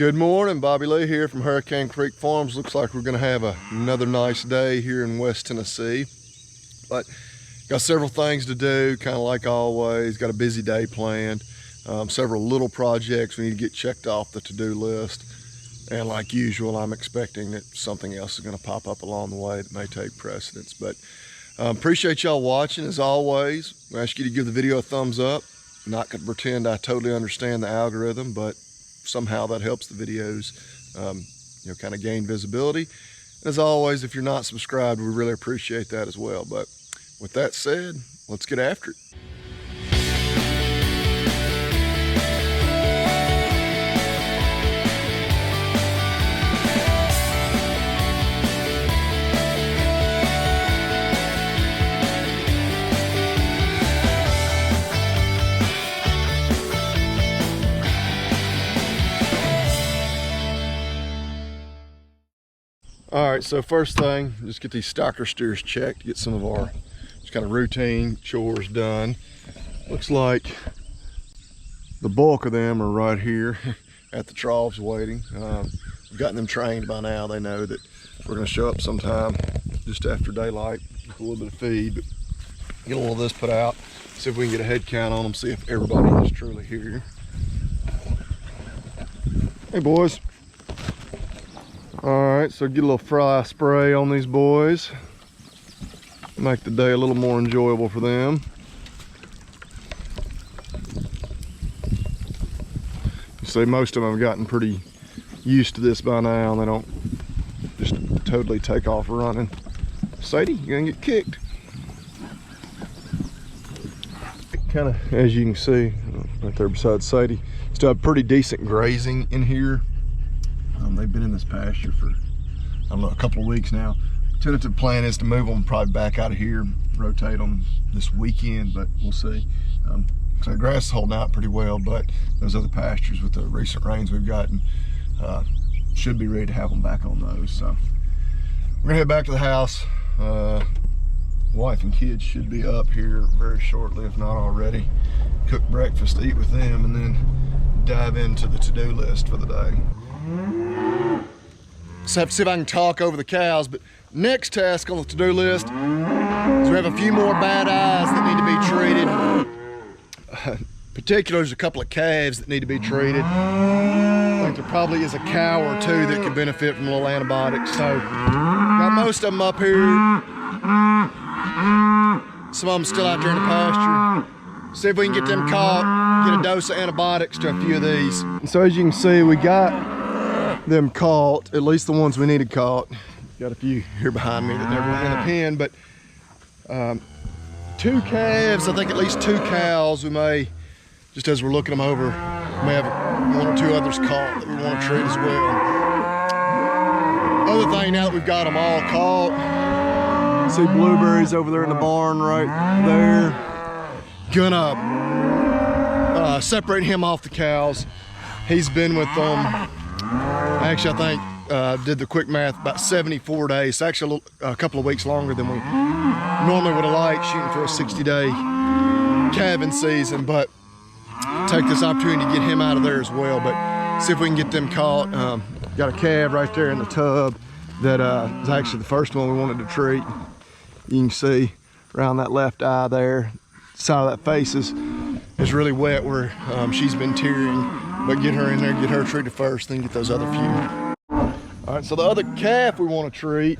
Good morning, Bobby Lee here from Hurricane Creek Farms. Looks like we're gonna have another nice day here in West Tennessee. But got several things to do, kind of like always. Got a busy day planned. Several little projects we need to get checked off the to-do list. And like usual, I'm expecting that something else is gonna pop up along the way that may take precedence. But appreciate y'all watching as always. I ask you to give the video a thumbs up. I'm not gonna pretend I totally understand the algorithm, but somehow that helps the videos kind of gain visibility. As always, if you're not subscribed, we really appreciate that as well. But with that said, let's get after it. All right, so first thing, just get these stacker steers checked, get some of our just kind of routine chores done. Looks like the bulk of them are right here at the troughs waiting. We've gotten them trained by now. They know that we're gonna show up sometime just after daylight with a little bit of feed, but get a little of this put out, see if we can get a head count on them, see if everybody is truly here. Hey boys. All right, so get a little fry spray on these boys. Make the day a little more enjoyable for them. You see, most of them have gotten pretty used to this by now, and they don't just totally take off running. Sadie, you're gonna get kicked. Kind of, as you can see, right there beside Sadie, still have pretty decent grazing in here. They've been in this pasture for, I don't know, a couple of weeks now. Tentative plan is to move them probably back out of here, rotate them this weekend, but we'll see. So the grass is holding out pretty well, but those other pastures with the recent rains we've gotten should be ready to have them back on those. So we're gonna head back to the house. Wife and kids should be up here very shortly, if not already. Cook breakfast, eat with them, and then dive into the to-do list for the day. Just have to see if I can talk over the cows, but next task on the to-do list is we have a few more bad eyes that need to be treated. Particularly, there's a couple of calves that need to be treated. I think there probably is a cow or two that could benefit from a little antibiotics. So got most of them up here. Some of them still out there in the pasture. See if we can get them caught, get a dose of antibiotics to a few of these. And so as you can see, we got them caught, at least the ones we needed caught. Got a few here behind me that never went in the pen, but two calves, I think at least two cows, we may, just as we're looking them over, we may have one or two others caught that we want to treat as well. Other thing, now that we've got them all caught, see Blueberry's over there in the barn right there. Gonna separate him off the cows. He's been with them, actually I think did the quick math, about 74 days. It's actually a couple of weeks longer than we normally would have liked, shooting for a 60-day calving season, but take this opportunity to get him out of there as well. But see if we can get them caught. Got a calf right there in the tub that is actually the first one we wanted to treat. You can see around that left eye there, side of that face is really wet where she's been tearing, but get her in there, get her treated first, then get those other few. All right, so the other calf we want to treat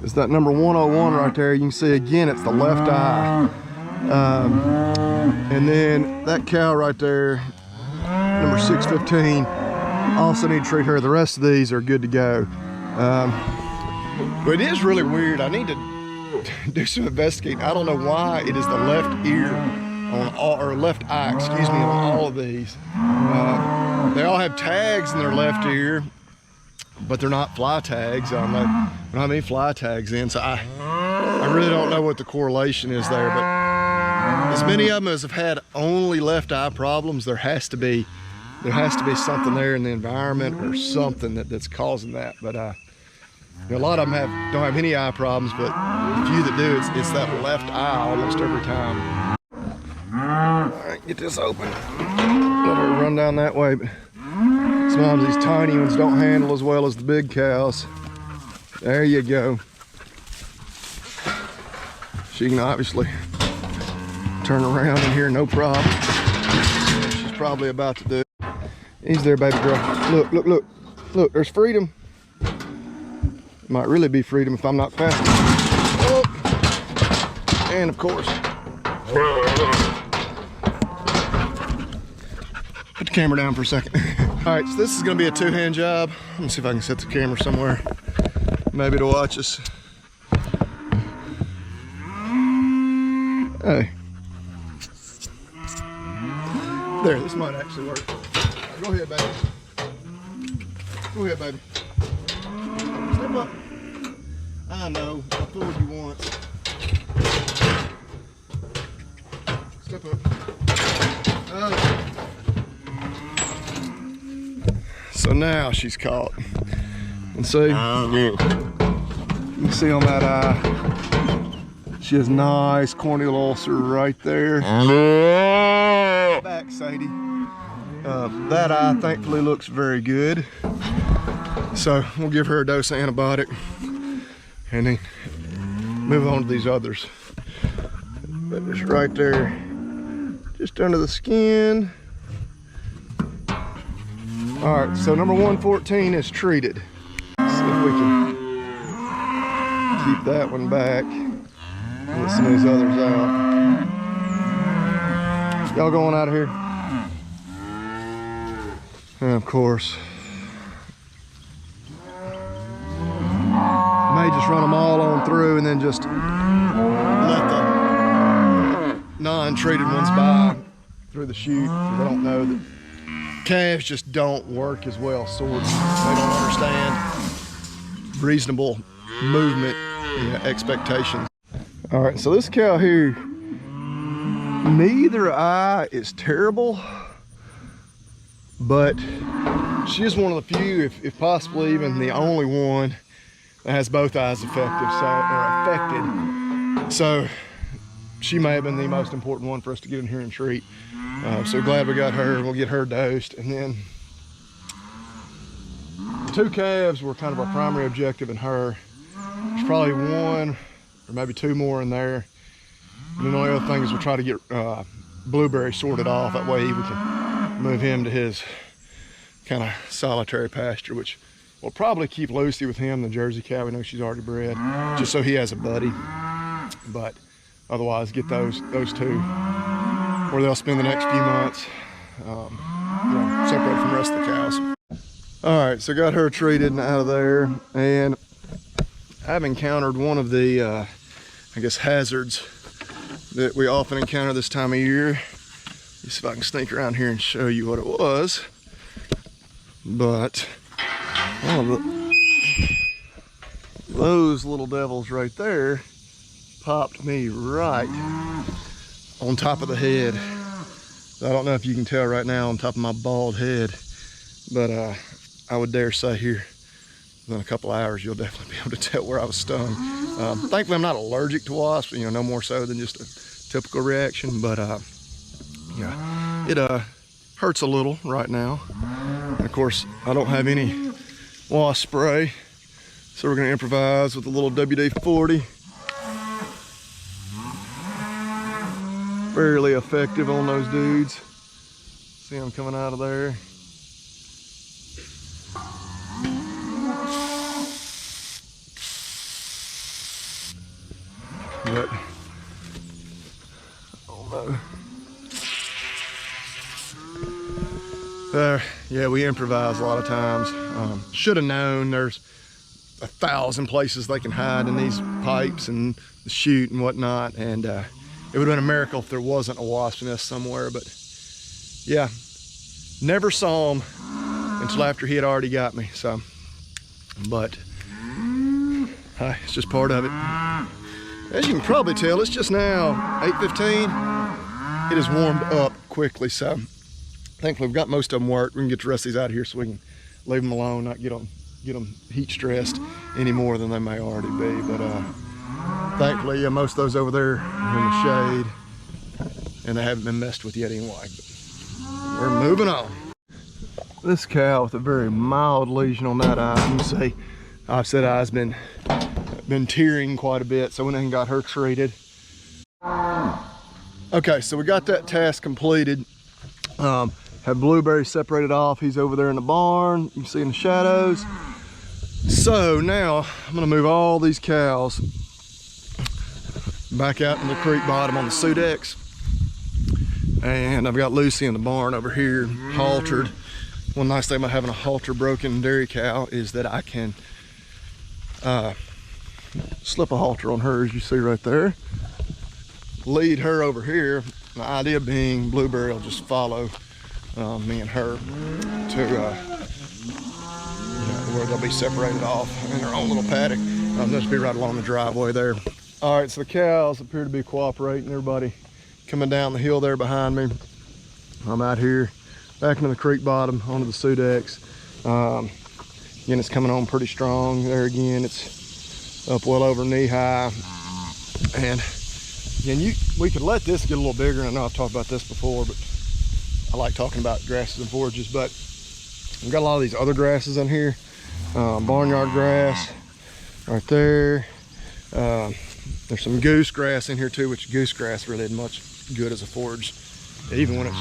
is that number 101 right there. You can see again, it's the left eye. And then that cow right there, number 615, also need to treat her. The rest of these are good to go. But it is really weird. I need to do some investigating. I don't know why it is the left ear on all, or left eye, excuse me, on all of these. They all have tags in their left ear, but they're not fly tags. I don't have any fly tags in, so I really don't know what the correlation is there. But as many of them as have had only left eye problems, there has to be something there in the environment or something that's causing that. But a lot of them don't have any eye problems, but the few that do, it's that left eye almost every time. All right, get this open. Let her run down that way. But Sometimes these tiny ones don't handle as well as the big cows. There you go. She can obviously turn around in here, no problem. She's probably about to do it. He's there, baby girl. Look, look, look. Look, there's freedom. Might really be freedom if I'm not fast enough. Oh. And of course, put the camera down for a second. All right, so this is gonna be a two-hand job. Let me see if I can set the camera somewhere, maybe to watch us. Hey. There, this might actually work. Go ahead, baby. Go ahead, baby. Step up. I know, I fooled you once. Step up. Oh. So now she's caught. And see, you can see on that eye, she has nice corneal ulcer right there. Back, Sadie. That eye thankfully looks very good. So we'll give her a dose of antibiotic and then move on to these others. But it's right there, just under the skin. All right, so number 114 is treated. Let's see if we can keep that one back. Let some of these others out. Y'all going out of here? And of course, may just run them all on through and then just let the non-treated ones by through the chute, because I don't know that calves just don't work as well sorts. They don't understand reasonable movement, expectations. All right, so this cow here, neither eye is terrible, but she is one of the few, if possibly even the only one, that has both eyes affected. So she may have been the most important one for us to get in here and treat. So glad we got her. We'll get her dosed. And then the two calves were kind of our primary objective in her. There's probably one or maybe two more in there. And then the only other thing is we'll try to get Blueberry sorted off. That way we can move him to his kind of solitary pasture, which we'll probably keep Lucy with him, the Jersey cow. We know she's already bred, just so he has a buddy. But otherwise, get those two, where they'll spend the next few months separate from the rest of the cows. All right, so got her treated and out of there, and I've encountered one of the, I guess, hazards that we often encounter this time of year. Let's see if I can sneak around here and show you what it was. But those little devils right there popped me right on top of the head. I don't know if you can tell right now on top of my bald head, but I would dare say here within a couple hours you'll definitely be able to tell where I was stung. Thankfully I'm not allergic to wasps, no more so than just a typical reaction, but yeah, it hurts a little right now. And of course I don't have any wasp spray, so we're going to improvise with a little WD-40. Fairly effective on those dudes. See them coming out of there. But oh no. Yeah, we improvise a lot of times. Should have known there's 1,000 places they can hide in these pipes and the chute and whatnot, and it would have been a miracle if there wasn't a wasp nest somewhere. But yeah, never saw him until after he had already got me. So, but it's just part of it. As you can probably tell, it's just now 8:15. It has warmed up quickly, so thankfully we've got most of them worked. We can get the rest of these out of here so we can leave them alone, not get them heat stressed any more than they may already be. But thankfully, yeah, most of those over there are in the shade and they haven't been messed with yet anyway. But we're moving on. This cow with a very mild lesion on that eye. You can see offset eye's been tearing quite a bit, so we went and got her treated. Okay, so we got that task completed. Have Blueberry separated off. He's over there in the barn. You can see in the shadows. So now I'm gonna move all these cows back out in the creek bottom on the Sudex. And I've got Lucy in the barn over here, haltered. One nice thing about having a halter broken dairy cow is that I can slip a halter on her, as you see right there. Lead her over here. The idea being Blueberry will just follow me and her to where they'll be separated off in their own little paddock. They'll just be right along the driveway there. All right, so the cows appear to be cooperating. Everybody coming down the hill there behind me. I'm out here back into the creek bottom onto the Sudex. Again, it's coming on pretty strong. There again, it's up well over knee high. And again, we could let this get a little bigger. And I know I've talked about this before, but I like talking about grasses and forages. But we've got a lot of these other grasses in here. Barnyard grass right there. There's some goose grass in here too, which goose grass really isn't much good as a forage, even when it's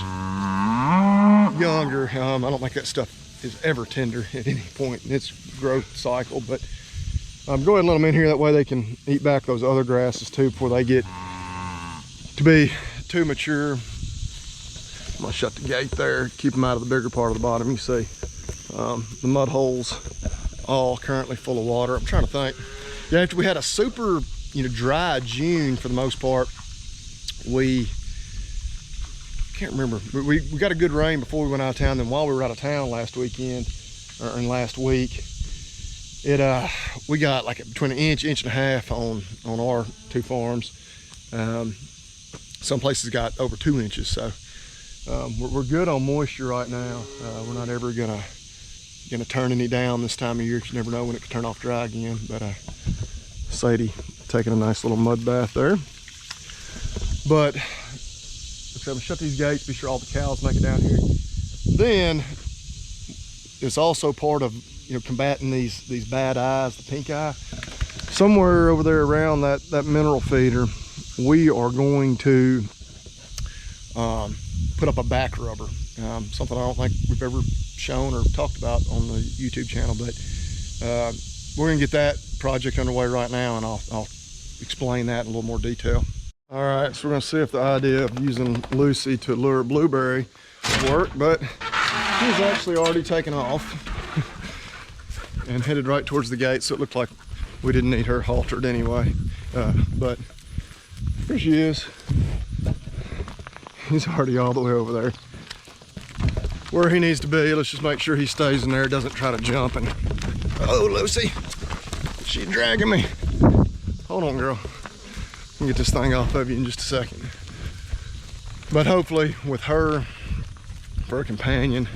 younger. I don't think that stuff is ever tender at any point in its growth cycle, but go ahead and let them in here. That way they can eat back those other grasses too before they get to be too mature. I'm gonna shut the gate there, keep them out of the bigger part of the bottom. You see the mud holes all currently full of water. I'm trying to think. Yeah, after we had a super dry June for the most part, we can't remember. We got a good rain before we went out of town. Then while we were out of town last weekend, or last week, we got like between an inch and a half on our two farms. Some places got over 2 inches. So we're good on moisture right now. We're not ever gonna turn any down this time of year. You never know when it could turn off dry again. But Sadie taking a nice little mud bath there. But I'm gonna shut these gates, be sure all the cows make it down here. Then it's also part of combating these bad eyes, the pink eye. Somewhere over there around that mineral feeder, we are going to put up a back rubber. Something I don't think we've ever shown or talked about on the YouTube channel, but we're gonna get that project underway right now, and I'll explain that in a little more detail. All right, so we're gonna see if the idea of using Lucy to lure Blueberry will work, but she's actually already taken off and headed right towards the gate, so it looked like we didn't need her haltered anyway. But here she is. He's already all the way over there where he needs to be. Let's just make sure he stays in there, doesn't try to jump. And oh, Lucy, she's dragging me. Hold on, girl. I'll get this thing off of you in just a second. But hopefully with her for a companion,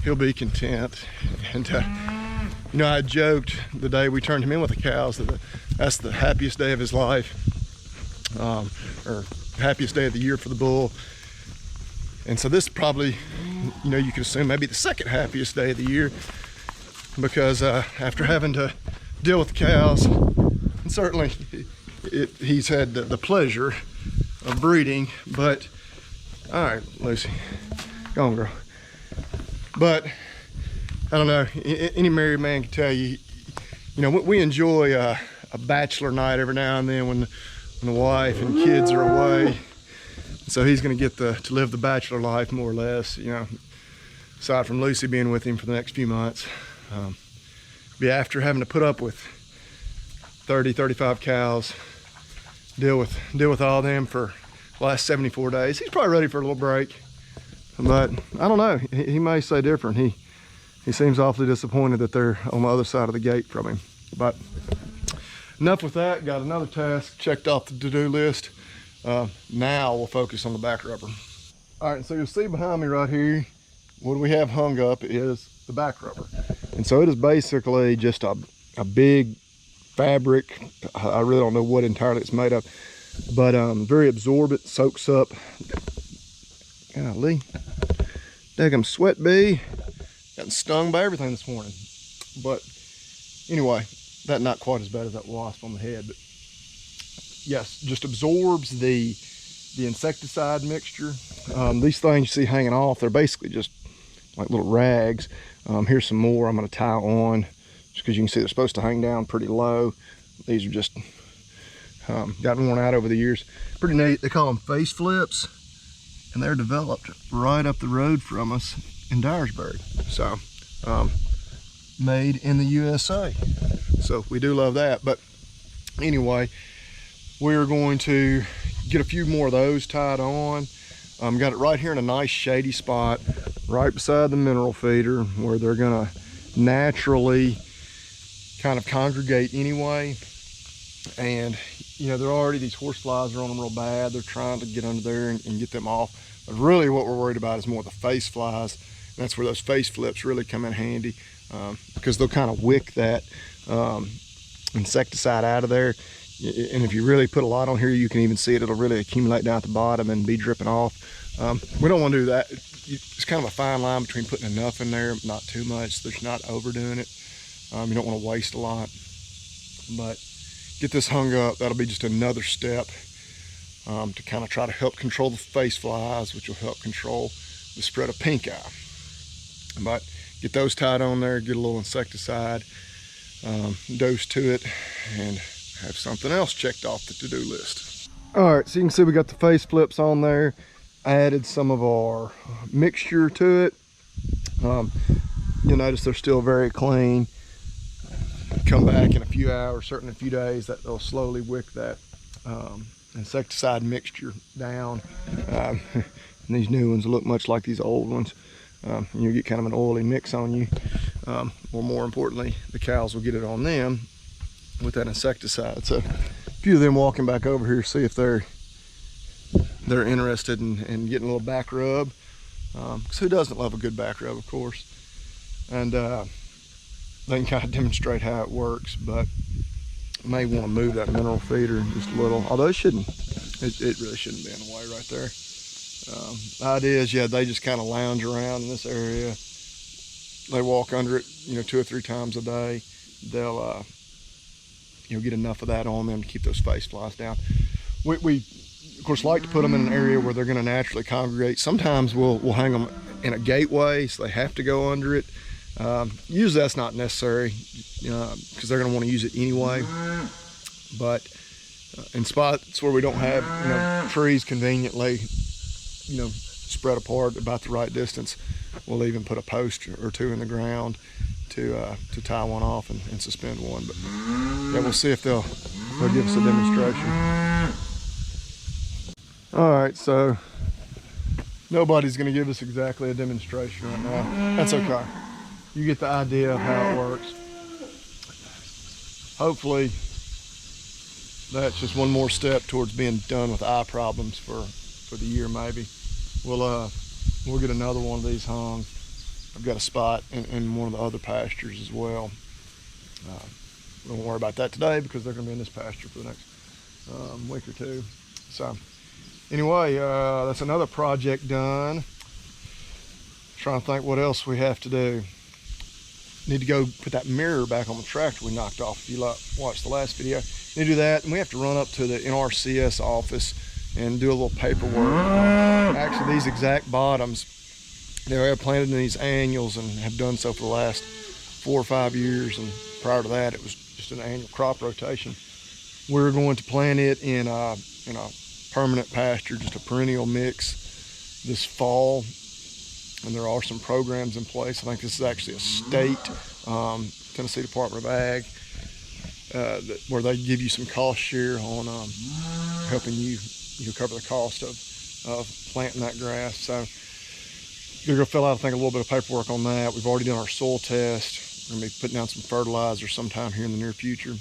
he'll be content. And I joked the day we turned him in with the cows that that's the happiest day of his life, or happiest day of the year for the bull. And so this probably, you could assume maybe the second happiest day of the year, because after having to deal with the cows, and certainly he's had the pleasure of breeding, but all right, Lucy, go on, girl. But I don't know, any married man can tell you, we enjoy a bachelor night every now and then when the wife and kids are away. So he's going to get to live the bachelor life more or less, aside from Lucy being with him for the next few months. Be after having to put up with 30-35 cows, deal with all of them for the last 74 days. He's probably ready for a little break, but I don't know. He may say different. He seems awfully disappointed that they're on the other side of the gate from him. But enough with that. Got another task checked off the to-do list. Now we'll focus on the back rubber. All right, so you'll see behind me right here, what we have hung up is the back rubber. And so it is basically just a big fabric. I really don't know what entirely it's made of, but very absorbent, soaks up. Golly, daggum sweat bee. Got Gotten stung by everything this morning. But anyway, that not quite as bad as that wasp on the head. But yes, just absorbs the insecticide mixture. These things you see hanging off, they're basically just like little rags. Here's some more I'm going to tie on, just because you can see they're supposed to hang down pretty low. These are just gotten worn out over the years. Pretty neat. They call them face flips, and they're developed right up the road from us in Dyersburg. So made in the USA. So we do love that. But anyway, we're going to get a few more of those tied on. Got it right here in a nice shady spot right beside the mineral feeder, where they're gonna naturally kind of congregate anyway. And you know, they're already, these horse flies are on them real bad. They're trying to get under there and get them off. But really what we're worried about is more the face flies. That's where those face flips really come in handy, because they'll kind of wick that insecticide out of there. And if you really put a lot on here, you can even see it. It'll really accumulate down at the bottom and be dripping off. We don't want to do that. It's kind of a fine line between putting enough in there, not too much. There's not overdoing it. You don't want to waste a lot. But get this hung up. That'll be just another step to kind of try to help control the face flies, which will help control the spread of pink eye. But get those tied on there, get a little insecticide dose to it, and have something else checked off the to-do list. All right, so you can see we got the face flips on there. I added some of our mixture to it. You'll notice they're still very clean. Come back in a few hours, certainly a few days, that they'll slowly wick that insecticide mixture down. And these new ones look much like these old ones. You get kind of an oily mix on you. Or more importantly, the cows will get it on them with that insecticide. So a few of them walking back over here, see if they're interested in getting a little back rub. Because who doesn't love a good back rub, of course? And they can kind of demonstrate how it works, but you may want to move that mineral feeder just a little. Although it shouldn't, it really shouldn't be in the way right there. The idea is, yeah, they just kind of lounge around in this area. They walk under it, you know, 2 or 3 times a day. They'll get enough of that on them to keep those face flies down. We of course like to put them in an area where they're going to naturally congregate. Sometimes we'll hang them in a gateway, so they have to go under it. Usually that's not necessary, because they're going to want to use it anyway. But in spots where we don't have trees conveniently spread apart about the right distance, we'll even put a post or 2 in the ground to tie one off and suspend one. But yeah, we'll see if they'll give us a demonstration. All right, so nobody's going to give us exactly a demonstration right now. That's okay. You get the idea of how it works. Hopefully that's just one more step towards being done with eye problems for the year. Maybe we'll get another one of these hung. I've got a spot in one of the other pastures as well. We won't worry about that today because they're going to be in this pasture for the next week or 2. So anyway, that's another project done. Trying to think what else we have to do. Need to go put that mirror back on the tractor we knocked off. If you watched the last video, need to do that, and we have to run up to the NRCS office and do a little paperwork. Actually, these exact bottoms, they were planted in these annuals and have done so for the last 4 or 5 years, and prior to that it was just an annual crop rotation. We're going to plant it in a permanent pasture, just a perennial mix this fall, and there are some programs in place. I think this is actually a state, Tennessee Department of Ag, where they give you some cost share on helping you cover the cost of planting that grass. So you're going to fill out, I think, a little bit of paperwork on that. We've already done our soil test. We're going to be putting down some fertilizer sometime here in the near future.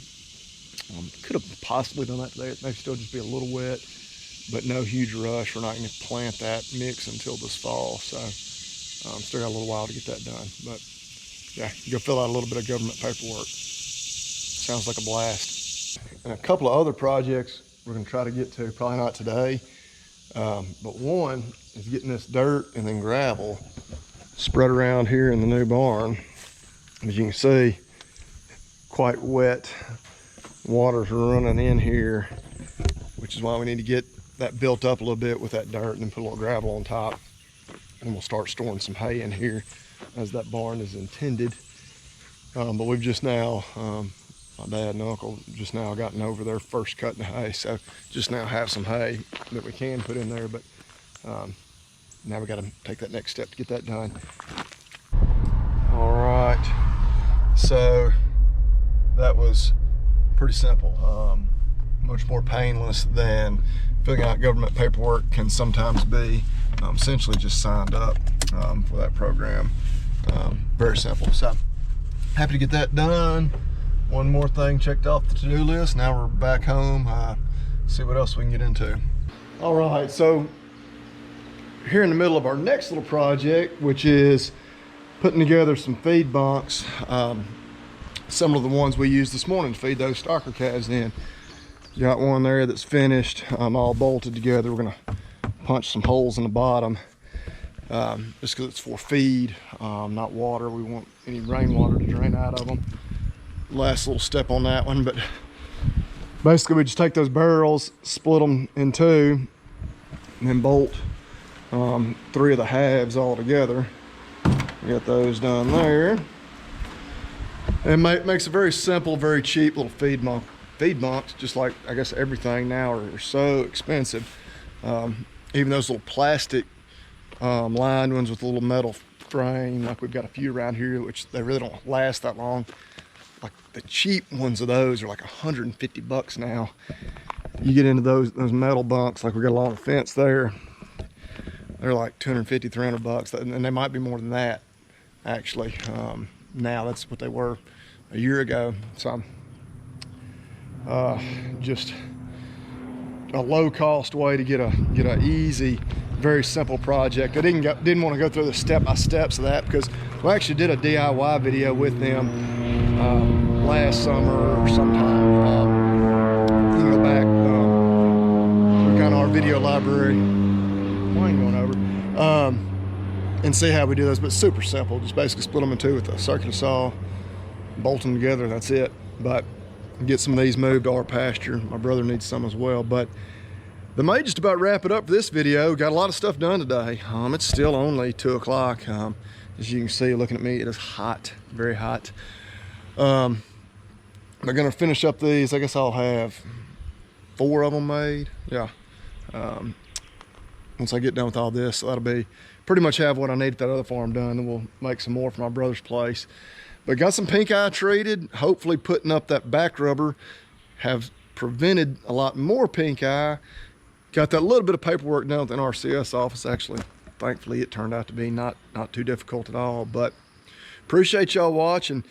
Could have possibly done that today. It may still just be a little wet, but no huge rush. We're not going to plant that mix until this fall. So still got a little while to get that done. But yeah, you go fill out a little bit of government paperwork. Sounds like a blast. And a couple of other projects we're going to try to get to, probably not today. But one is getting this dirt and then gravel spread around here in the new barn. As you can see, quite wet. Water's running in here, which is why we need to get that built up a little bit with that dirt and then put a little gravel on top. And we'll start storing some hay in here as that barn is intended. But we've just now, my dad and uncle just now gotten over their first cutting of hay, so just now have some hay that we can put in there, but now we got to take that next step to get that done. All right, so that was pretty simple. Much more painless than filling out government paperwork can sometimes be. Essentially just signed up for that program. Very simple. So happy to get that done. One more thing checked off the to-do list. Now we're back home. See what else we can get into. All right, so here in the middle of our next little project, which is putting together some feed bunks, similar to the ones we used this morning to feed those stocker calves in. Got one there that's finished, all bolted together. We're gonna punch some holes in the bottom, just because it's for feed, not water. We want any rainwater to drain out of them. Last little step on that one, but basically we just take those barrels, split them in two, and then bolt 3 of the halves all together. Get those done there. And makes a very simple, very cheap little feed bunks, just like I guess everything now are so expensive. Even those little plastic lined ones with a little metal frame, like we've got a few around here, which they really don't last that long. Like the cheap ones of those are like 150 bucks now. You get into those metal bunks, like we got along the fence there, they're like 250, 300 bucks, and they might be more than that actually. Now that's what they were a year ago. So just a low-cost way to get a easy, very simple project. I didn't want to go through the step-by-steps of that because we actually did a DIY video with them last summer or sometime. You can go back, we've got our video library, wine going over, and see how we do those. But super simple, just basically split them in two with a circular saw, bolt them together, that's it. But get some of these moved to our pasture. My brother needs some as well. But that may just about wrap it up for this video. Got a lot of stuff done today. It's still only 2 o'clock. As you can see, looking at me, it is hot, very hot. I'm gonna finish up these. I guess I'll have 4 of them made. Yeah. Once I get done with all this, so that'll be pretty much have what I need at that other farm done. Then we'll make some more for my brother's place. But got some pink eye treated. Hopefully putting up that back rubber have prevented a lot more pink eye. Got that little bit of paperwork done with the NRCS office. Actually, thankfully it turned out to be not too difficult at all. But appreciate y'all watching.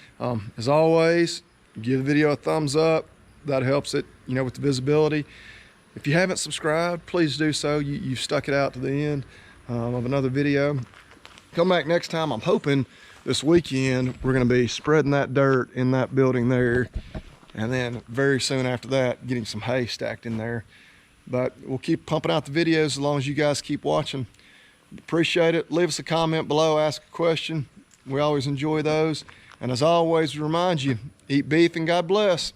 As always, give the video a thumbs up. That helps it, with the visibility. If you haven't subscribed, please do so. You've stuck it out to the end of another video. Come back next time. I'm hoping this weekend we're going to be spreading that dirt in that building there, and then very soon after that getting some hay stacked in there. But we'll keep pumping out the videos as long as you guys keep watching. Appreciate it. Leave us a comment below, ask a question. We always enjoy those. And as always, we remind you, eat beef and God bless.